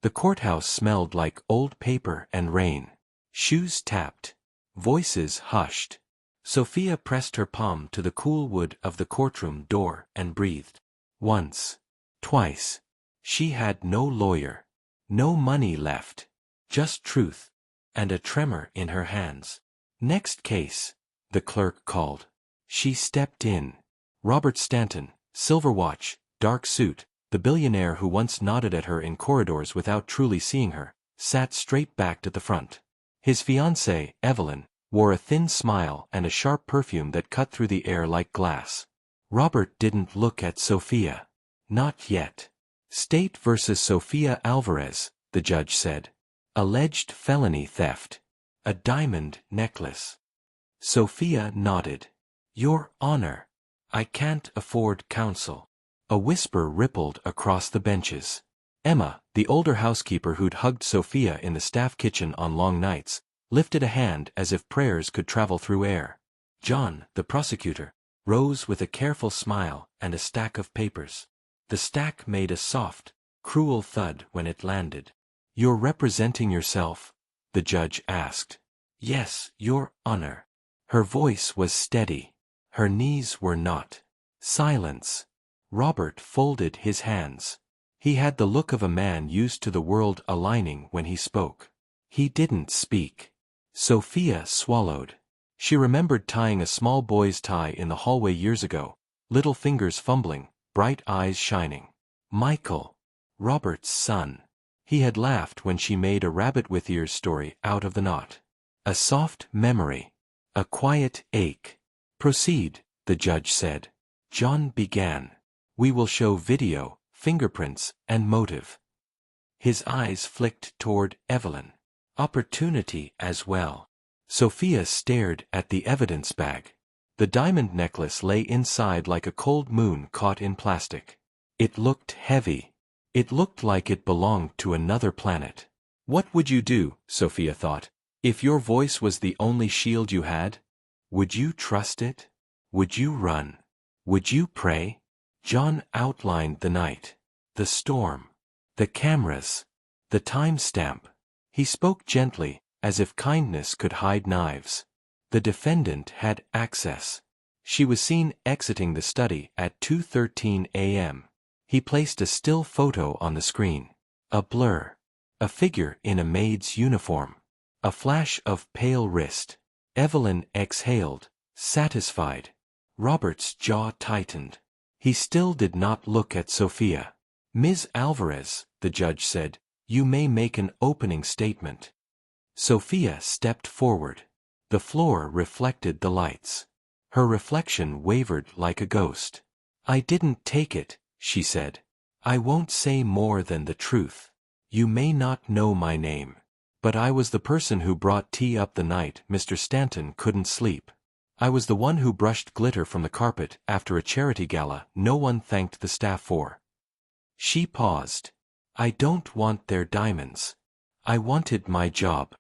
The courthouse smelled like old paper and rain. Shoes tapped. Voices hushed. Sophia pressed her palm to the cool wood of the courtroom door and breathed. Once. Twice. She had no lawyer. No money left. Just truth. And a tremor in her hands. Next case, the clerk called. She stepped in. Robert Stanton, silver watch, dark suit, the billionaire who once nodded at her in corridors without truly seeing her, sat straight backed at the front. His fiancée, Evelyn, wore a thin smile and a sharp perfume that cut through the air like glass. Robert didn't look at Sophia. Not yet. State versus Sophia Alvarez, the judge said. Alleged felony theft. A diamond necklace. Sophia nodded. Your Honor. I can't afford counsel. A whisper rippled across the benches. Emma, the older housekeeper who'd hugged Sophia in the staff kitchen on long nights, lifted a hand as if prayers could travel through air. John, the prosecutor, rose with a careful smile and a stack of papers. The stack made a soft, cruel thud when it landed. You're representing yourself? The judge asked. Yes, Your Honor. Her voice was steady. Her knees were not. Silence. Robert folded his hands. He had the look of a man used to the world aligning when he spoke. He didn't speak. Sophia swallowed. She remembered tying a small boy's tie in the hallway years ago, little fingers fumbling, bright eyes shining. Michael. Robert's son. He had laughed when she made a rabbit with ears story out of the knot. A soft memory. A quiet ache. Proceed, the judge said. John began. We will show video, fingerprints, and motive. His eyes flicked toward Evelyn. Opportunity as well. Sophia stared at the evidence bag. The diamond necklace lay inside like a cold moon caught in plastic. It looked heavy. It looked like it belonged to another planet. What would you do, Sophia thought, if your voice was the only shield you had? Would you trust it? Would you run? Would you pray? John outlined the night, the storm, the cameras, the timestamp. He spoke gently, as if kindness could hide knives. The defendant had access. She was seen exiting the study at 2:13 a.m. He placed a still photo on the screen. A blur. A figure in a maid's uniform. A flash of pale wrist. Evelyn exhaled, satisfied. Robert's jaw tightened. He still did not look at Sophia. Ms. Alvarez, the judge said, you may make an opening statement. Sophia stepped forward. The floor reflected the lights. Her reflection wavered like a ghost. I didn't take it, she said. I won't say more than the truth. You may not know my name. But I was the person who brought tea up the night Mr. Stanton couldn't sleep. I was the one who brushed glitter from the carpet after a charity gala no one thanked the staff for. She paused. I don't want their diamonds. I wanted my job.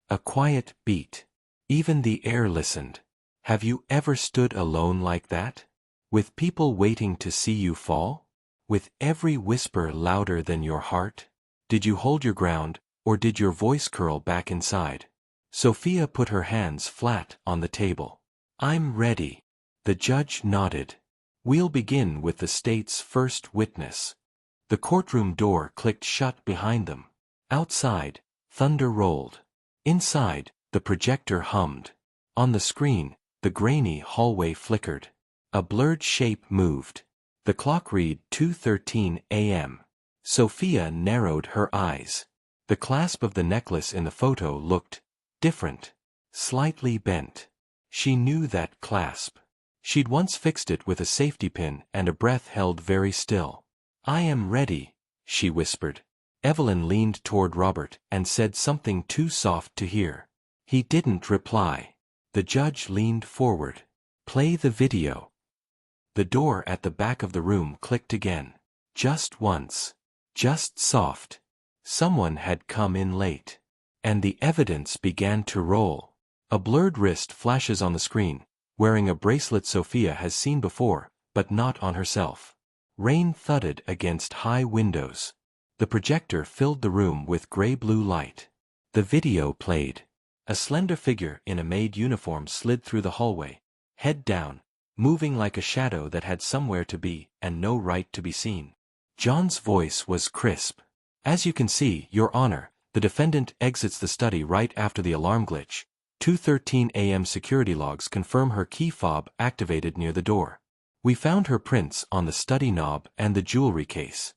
A quiet beat. Even the air listened. Have you ever stood alone like that? With people waiting to see you fall? With every whisper louder than your heart? Did you hold your ground, or did your voice curl back inside? Sophia put her hands flat on the table. I'm ready. The judge nodded. We'll begin with the state's first witness. The courtroom door clicked shut behind them. Outside, thunder rolled. Inside, the projector hummed. On the screen, the grainy hallway flickered. A blurred shape moved. The clock read 2:13 a.m. Sophia narrowed her eyes. The clasp of the necklace in the photo looked different, slightly bent. She knew that clasp. She'd once fixed it with a safety pin and a breath held very still. I am ready, she whispered. Evelyn leaned toward Robert and said something too soft to hear. He didn't reply. The judge leaned forward. Play the video. The door at the back of the room clicked again. Just once. Just soft. Someone had come in late. And the evidence began to roll. A blurred wrist flashes on the screen, wearing a bracelet Sophia has seen before, but not on herself. Rain thudded against high windows. The projector filled the room with gray-blue light. The video played. A slender figure in a maid uniform slid through the hallway, head down, moving like a shadow that had somewhere to be and no right to be seen. John's voice was crisp. As you can see, Your Honor, the defendant exits the study right after the alarm glitch. 2:13 a.m. security logs confirm her key fob activated near the door. We found her prints on the study knob and the jewelry case.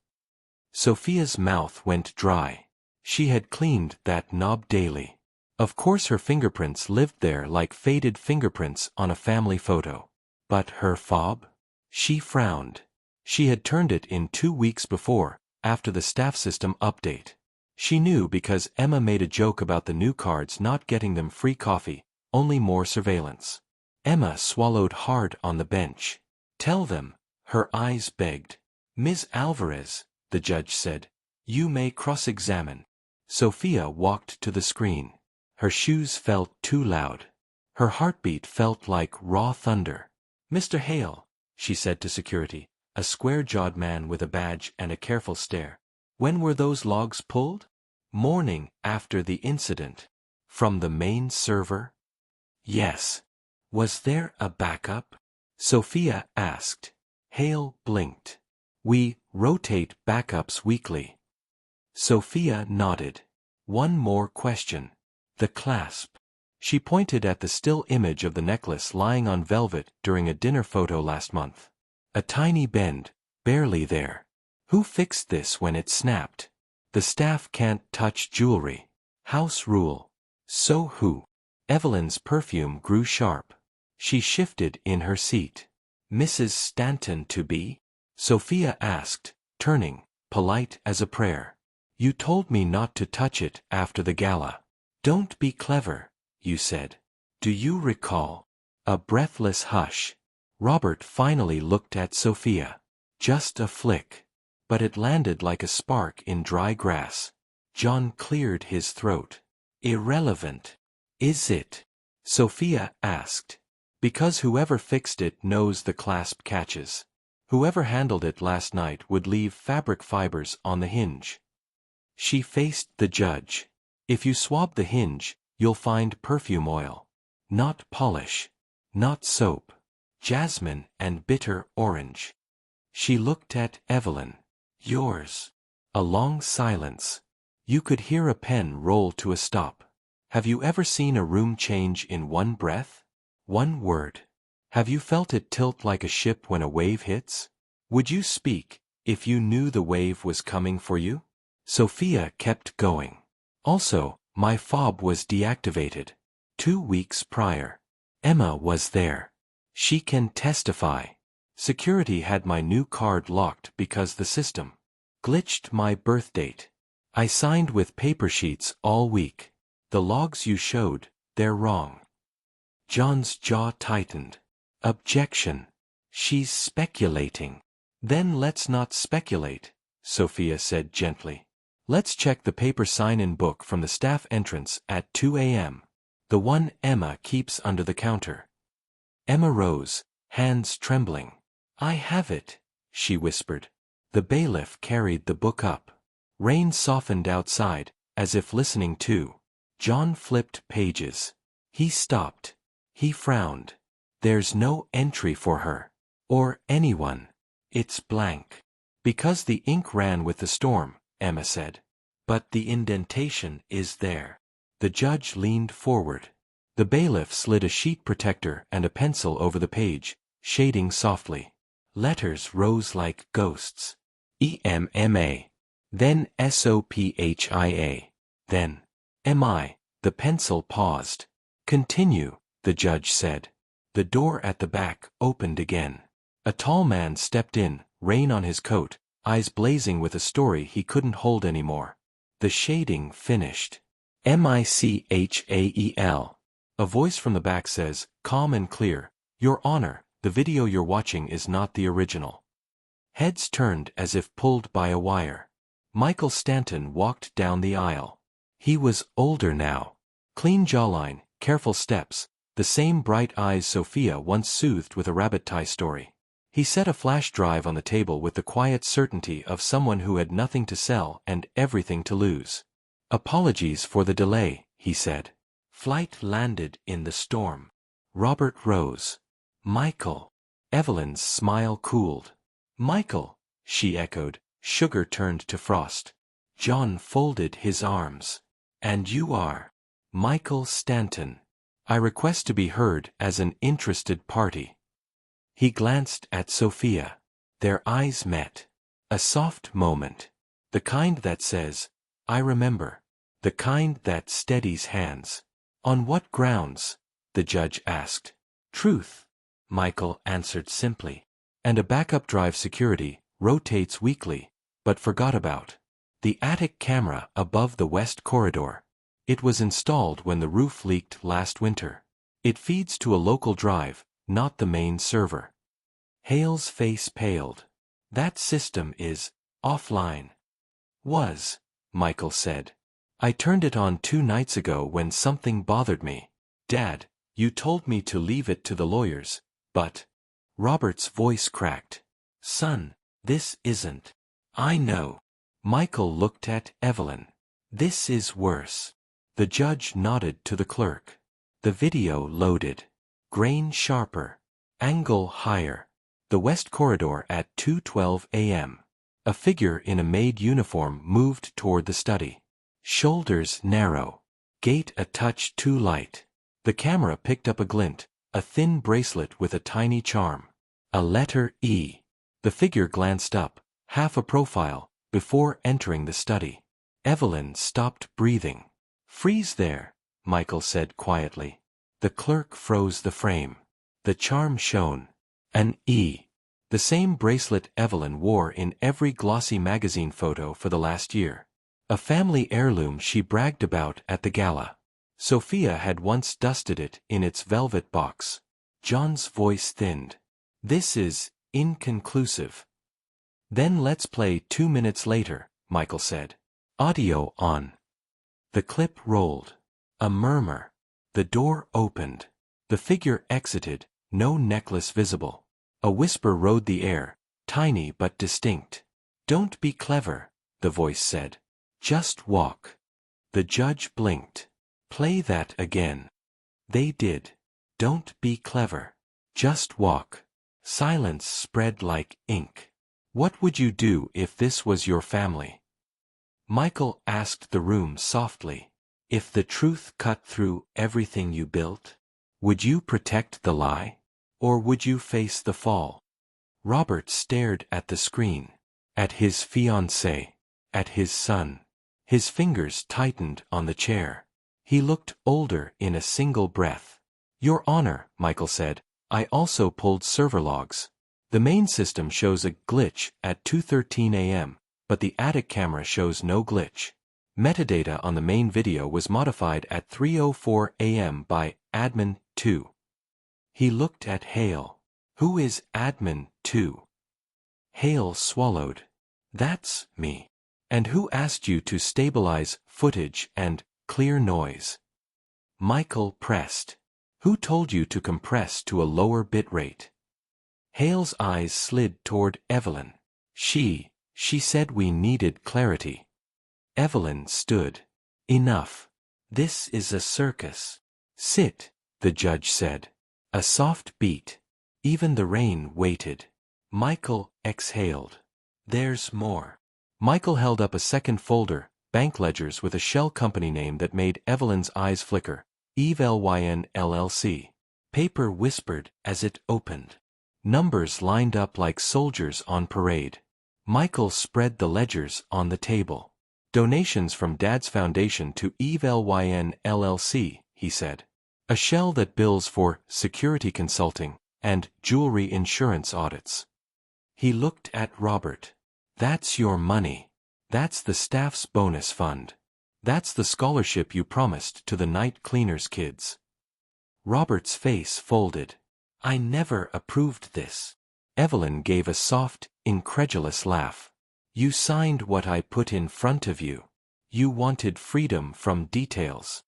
Sophia's mouth went dry. She had cleaned that knob daily. Of course her fingerprints lived there like faded fingerprints on a family photo. But her fob? She frowned. She had turned it in 2 weeks before, after the staff system update. She knew because Emma made a joke about the new cards not getting them free coffee, only more surveillance. Emma swallowed hard on the bench. Tell them, her eyes begged. Ms. Alvarez, the judge said, you may cross-examine. Sophia walked to the screen. Her shoes felt too loud. Her heartbeat felt like raw thunder. Mr. Hale, she said to security, a square-jawed man with a badge and a careful stare. When were those logs pulled? Morning after the incident. From the main server? Yes. Was there a backup? Sophia asked. Hale blinked. We rotate backups weekly. Sophia nodded. One more question. The clasp. She pointed at the still image of the necklace lying on velvet during a dinner photo last month. A tiny bend, barely there. Who fixed this when it snapped? The staff can't touch jewelry. House rule. So who? Evelyn's perfume grew sharp. She shifted in her seat. Mrs. Stanton to be? Sophia asked, turning, polite as a prayer. You told me not to touch it after the gala. Don't be clever, you said. Do you recall? A breathless hush. Robert finally looked at Sophia. Just a flick. But it landed like a spark in dry grass. John cleared his throat. Irrelevant. Is it? Sophia asked. Because whoever fixed it knows the clasp catches. Whoever handled it last night would leave fabric fibers on the hinge. She faced the judge. If you swab the hinge, you'll find perfume oil. Not polish. Not soap. Jasmine and bitter orange. She looked at Evelyn. Yours. A long silence. You could hear a pen roll to a stop. Have you ever seen a room change in one breath? One word. Have you felt it tilt like a ship when a wave hits? Would you speak if you knew the wave was coming for you? Sophia kept going. Also, my fob was deactivated. 2 weeks prior. Emma was there. She can testify. Security had my new card locked because the system glitched my birth date. I signed with paper sheets all week. The logs you showed, they're wrong. John's jaw tightened. Objection. She's speculating. Then let's not speculate, Sophia said gently. Let's check the paper sign-in book from the staff entrance at 2 a.m. The one Emma keeps under the counter. Emma rose, hands trembling. I have it, she whispered. The bailiff carried the book up. Rain softened outside, as if listening too. John flipped pages. He stopped. He frowned. There's no entry for her. Or anyone. It's blank. Because the ink ran with the storm, Emma said. But the indentation is there. The judge leaned forward. The bailiff slid a sheet protector and a pencil over the page, shading softly. Letters rose like ghosts. EMMA. Then SOPHIA. Then MI. The pencil paused. Continue, the judge said. The door at the back opened again. A tall man stepped in, rain on his coat, eyes blazing with a story he couldn't hold anymore. The shading finished. MICHAEL. A voice from the back says, calm and clear, Your Honor, the video you're watching is not the original. Heads turned as if pulled by a wire. Michael Stanton walked down the aisle. He was older now. Clean jawline, careful steps, the same bright eyes Sophia once soothed with a rabbit tie story. He set a flash drive on the table with the quiet certainty of someone who had nothing to sell and everything to lose. "Apologies for the delay," he said. "Flight landed in the storm." Robert rose. "Michael." Evelyn's smile cooled. "Michael," she echoed. Sugar turned to frost. John folded his arms. "And you are?" "Michael Stanton. I request to be heard as an interested party." He glanced at Sophia. Their eyes met. A soft moment. The kind that says, "I remember." The kind that steadies hands. "On what grounds?" the judge asked. "Truth," Michael answered simply. "And a backup drive security, rotates weekly, but forgot about." The attic camera above the west corridor. It was installed when the roof leaked last winter. It feeds to a local drive, not the main server. Hale's face paled. "That system is offline." "Was," Michael said. "I turned it on 2 nights ago when something bothered me. Dad, you told me to leave it to the lawyers, but—" Robert's voice cracked. "Son, this isn't—" "I know." Michael looked at Evelyn. "This is worse." The judge nodded to the clerk. The video loaded. Grain sharper. Angle higher. The west corridor at 2:12 a.m. A figure in a maid uniform moved toward the study. Shoulders narrow. Gait a touch too light. The camera picked up a glint, a thin bracelet with a tiny charm. A letter E. The figure glanced up, half a profile, before entering the study. Evelyn stopped breathing. "Freeze there," Michael said quietly. The clerk froze the frame. The charm shone. An E. The same bracelet Evelyn wore in every glossy magazine photo for the last year. A family heirloom she bragged about at the gala. Sophia had once dusted it in its velvet box. John's voice thinned. "This is inconclusive." "Then let's play 2 minutes later," Michael said. Audio on. The clip rolled. A murmur. The door opened. The figure exited, no necklace visible. A whisper rode the air, tiny but distinct. "Don't be clever," the voice said. "Just walk." The judge blinked. "Play that again." They did. "Don't be clever. Just walk." Silence spread like ink. "What would you do if this was your family?" Michael asked the room softly. "If the truth cut through everything you built? Would you protect the lie? Or would you face the fall?" Robert stared at the screen. At his fiancée. At his son. His fingers tightened on the chair. He looked older in a single breath. "Your Honor," Michael said, "I also pulled server logs. The main system shows a glitch at 2:13 a.m., but the attic camera shows no glitch. Metadata on the main video was modified at 3:04 a.m. by Admin 2. He looked at Hale. "Who is Admin 2? Hale swallowed. "That's me." "And who asked you to stabilize footage and clear noise?" Michael pressed. "Who told you to compress to a lower bitrate?" Hale's eyes slid toward Evelyn. She said we needed clarity." Evelyn stood. "Enough. This is a circus." "Sit," the judge said. A soft beat. Even the rain waited. Michael exhaled. "There's more." Michael held up a second folder, bank ledgers with a shell company name that made Evelyn's eyes flicker. Everythin LLC. Paper whispered as it opened. Numbers lined up like soldiers on parade. Michael spread the ledgers on the table. "Donations from Dad's foundation to Everythin LLC," he said. "A shell that bills for security consulting and jewelry insurance audits." He looked at Robert. "That's your money. That's the staff's bonus fund. That's the scholarship you promised to the night cleaners' kids." Robert's face folded. "I never approved this." Evelyn gave a soft, incredulous laugh. "You signed what I put in front of you. You wanted freedom from details."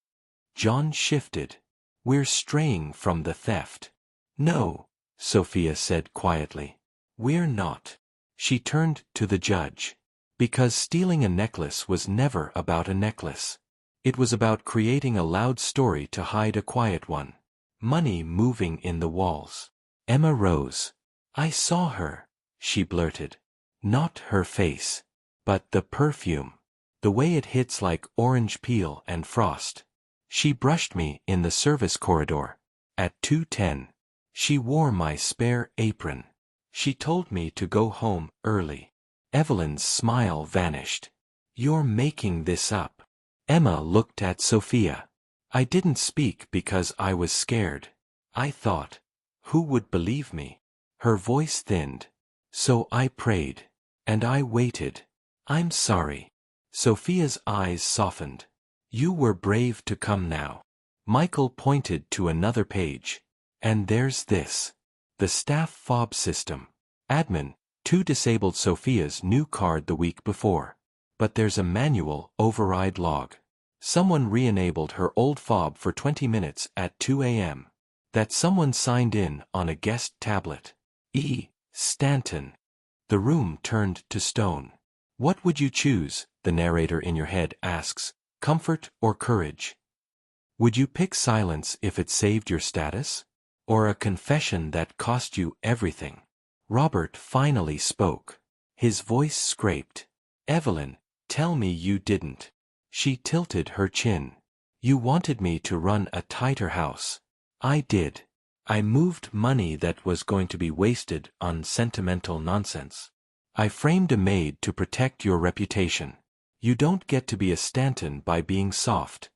John shifted. "We're straying from the theft." "No," Sophia said quietly. We're not. She turned to the judge. Because stealing a necklace was never about a necklace. It was about creating a loud story to hide a quiet one. Money moving in the walls. Emma rose. I saw her, she blurted. Not her face. But the perfume. The way it hits like orange peel and frost. She brushed me in the service corridor. At 2:10. She wore my spare apron. She told me to go home early. Evelyn's smile vanished. You're making this up. Emma looked at Sophia. I didn't speak because I was scared. I thought, who would believe me? Her voice thinned. So I prayed. And I waited. I'm sorry. Sophia's eyes softened. You were brave to come now. Michael pointed to another page. And there's this. The staff fob system. Admin, 2 disabled Sophia's new card the week before. But there's a manual override log. Someone re-enabled her old fob for 20 minutes at 2 a.m. That someone signed in on a guest tablet. E. Stanton. The room turned to stone. What would you choose, the narrator in your head asks, comfort or courage? Would you pick silence if it saved your status? Or a confession that cost you everything? Robert finally spoke. His voice scraped. Evelyn, tell me you didn't. She tilted her chin. You wanted me to run a tighter house. I did. I moved money that was going to be wasted on sentimental nonsense. I framed a maid to protect your reputation. You don't get to be a Stanton by being soft.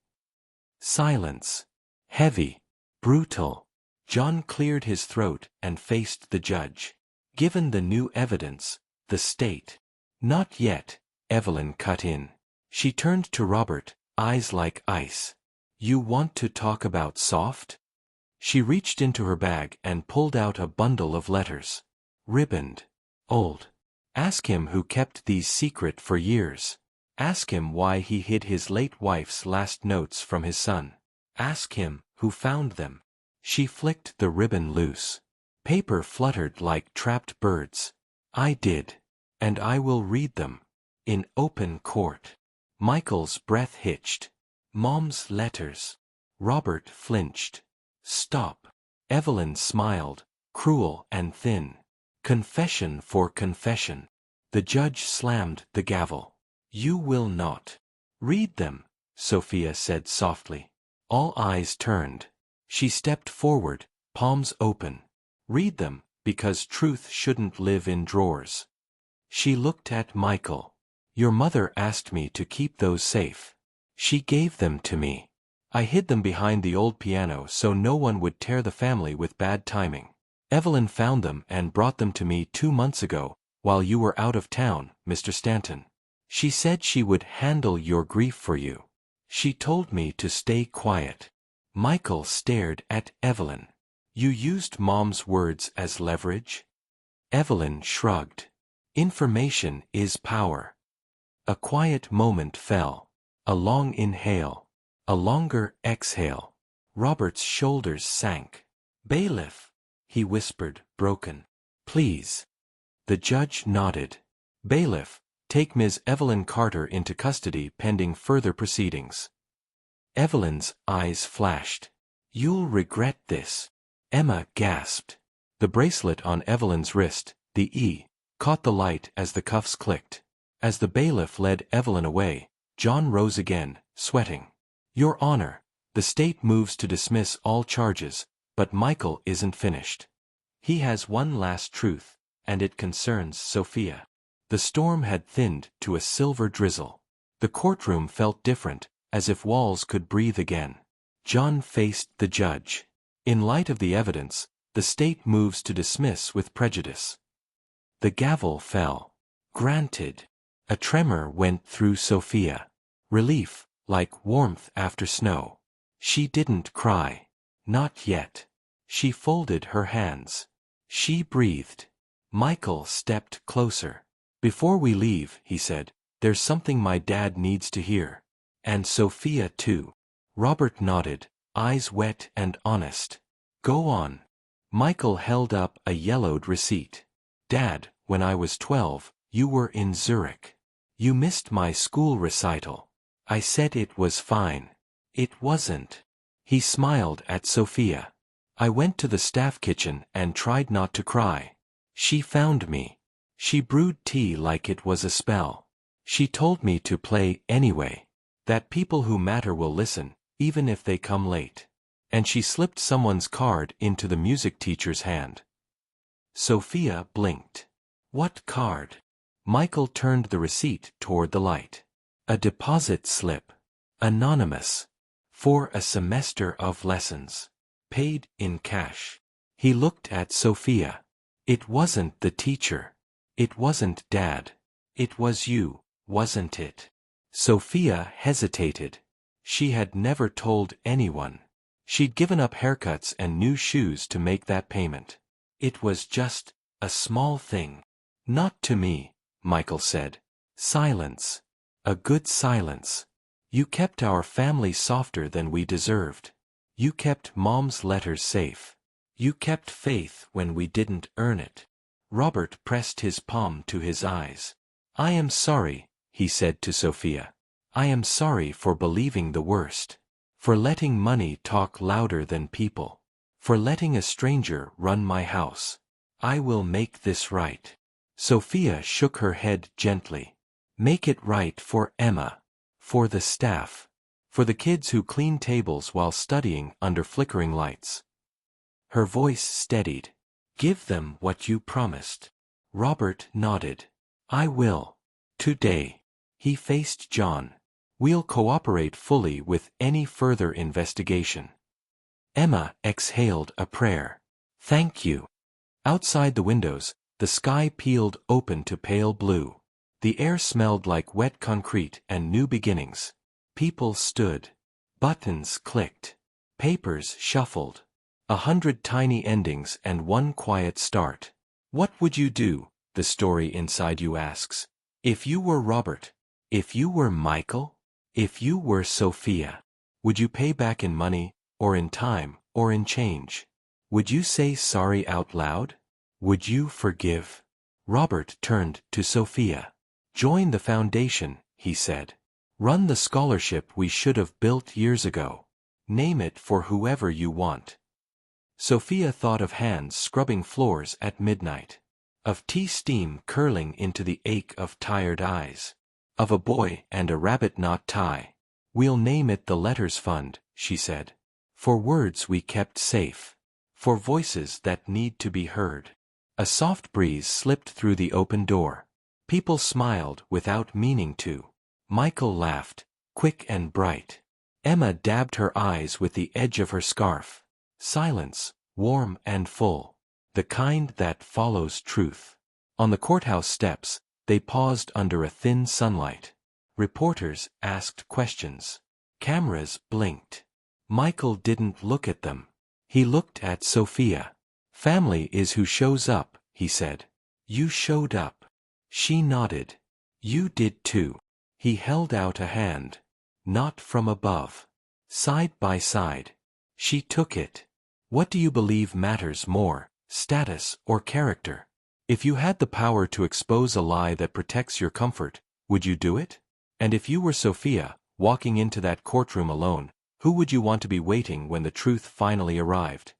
Silence. Heavy. Brutal. John cleared his throat and faced the judge. Given the new evidence, the state. Not yet, Evelyn cut in. She turned to Robert, eyes like ice. You want to talk about soft? She reached into her bag and pulled out a bundle of letters. Ribboned. Old. Ask him who kept these secret for years. Ask him why he hid his late wife's last notes from his son. Ask him who found them. She flicked the ribbon loose. Paper fluttered like trapped birds. I did. And I will read them. In open court. Michael's breath hitched. Mom's letters. Robert flinched. Stop. Evelyn smiled, cruel and thin. Confession for confession. The judge slammed the gavel. You will not. Read them, Sophia said softly. All eyes turned. She stepped forward, palms open. Read them, because truth shouldn't live in drawers. She looked at Michael. Your mother asked me to keep those safe. She gave them to me. I hid them behind the old piano so no one would tear the family with bad timing. Evelyn found them and brought them to me 2 months ago, while you were out of town, Mr. Stanton. She said she would handle your grief for you. She told me to stay quiet. Michael stared at Evelyn. You used Mom's words as leverage? Evelyn shrugged. Information is power. A quiet moment fell. A long inhale. A longer exhale. Robert's shoulders sank. Bailiff, he whispered, broken. Please. The judge nodded. Bailiff, take Ms. Evelyn Carter into custody pending further proceedings. Evelyn's eyes flashed. You'll regret this. Emma gasped. The bracelet on Evelyn's wrist, the E, caught the light as the cuffs clicked. As the bailiff led Evelyn away, John rose again, sweating. Your Honor, the state moves to dismiss all charges, but Michael isn't finished. He has one last truth, and it concerns Sophia. The storm had thinned to a silver drizzle. The courtroom felt different, as if walls could breathe again. John faced the judge. In light of the evidence, the state moves to dismiss with prejudice. The gavel fell. Granted. A tremor went through Sophia. Relief, like warmth after snow. She didn't cry. Not yet. She folded her hands. She breathed. Michael stepped closer. Before we leave, he said, there's something my dad needs to hear. And Sophia too. Robert nodded, eyes wet and honest. Go on. Michael held up a yellowed receipt. Dad, when I was 12, you were in Zurich. You missed my school recital. I said it was fine. It wasn't. He smiled at Sophia. I went to the staff kitchen and tried not to cry. She found me. She brewed tea like it was a spell. She told me to play anyway. That people who matter will listen, even if they come late. And she slipped someone's card into the music teacher's hand. Sophia blinked. What card? Michael turned the receipt toward the light. A deposit slip. Anonymous. For a semester of lessons. Paid in cash. He looked at Sophia. It wasn't the teacher. It wasn't Dad. It was you, wasn't it? Sophia hesitated. She had never told anyone. She'd given up haircuts and new shoes to make that payment. It was just a small thing. Not to me, Michael said. Silence. A good silence. You kept our family softer than we deserved. You kept Mom's letters safe. You kept faith when we didn't earn it. Robert pressed his palm to his eyes. I am sorry, he said to Sophia. I am sorry for believing the worst. For letting money talk louder than people. For letting a stranger run my house. I will make this right. Sophia shook her head gently. Make it right for Emma. For the staff. For the kids who clean tables while studying under flickering lights. Her voice steadied. Give them what you promised. Robert nodded. I will. Today. He faced John. We'll cooperate fully with any further investigation. Emma exhaled a prayer. Thank you. Outside the windows, the sky peeled open to pale blue. The air smelled like wet concrete and new beginnings. People stood. Buttons clicked. Papers shuffled. 100 tiny endings and one quiet start. What would you do, the story inside you asks. If you were Robert? If you were Michael? If you were Sophia? Would you pay back in money, or in time, or in change? Would you say sorry out loud? Would you forgive? Robert turned to Sophia. Join the foundation, he said. Run the scholarship we should have built years ago. Name it for whoever you want. Sophia thought of hands scrubbing floors at midnight. Of tea steam curling into the ache of tired eyes. Of a boy and a rabbit knot tie. We'll name it the Letters Fund, she said. For words we kept safe. For voices that need to be heard. A soft breeze slipped through the open door. People smiled without meaning to. Michael laughed, quick and bright. Emma dabbed her eyes with the edge of her scarf. Silence, warm and full. The kind that follows truth. On the courthouse steps, they paused under a thin sunlight. Reporters asked questions. Cameras blinked. Michael didn't look at them. He looked at Sophia. Family is who shows up, he said. You showed up. She nodded. You did too. He held out a hand. Not from above. Side by side. She took it. What do you believe matters more, status or character? If you had the power to expose a lie that protects your comfort, would you do it? And if you were Sophia, walking into that courtroom alone, who would you want to be waiting when the truth finally arrived?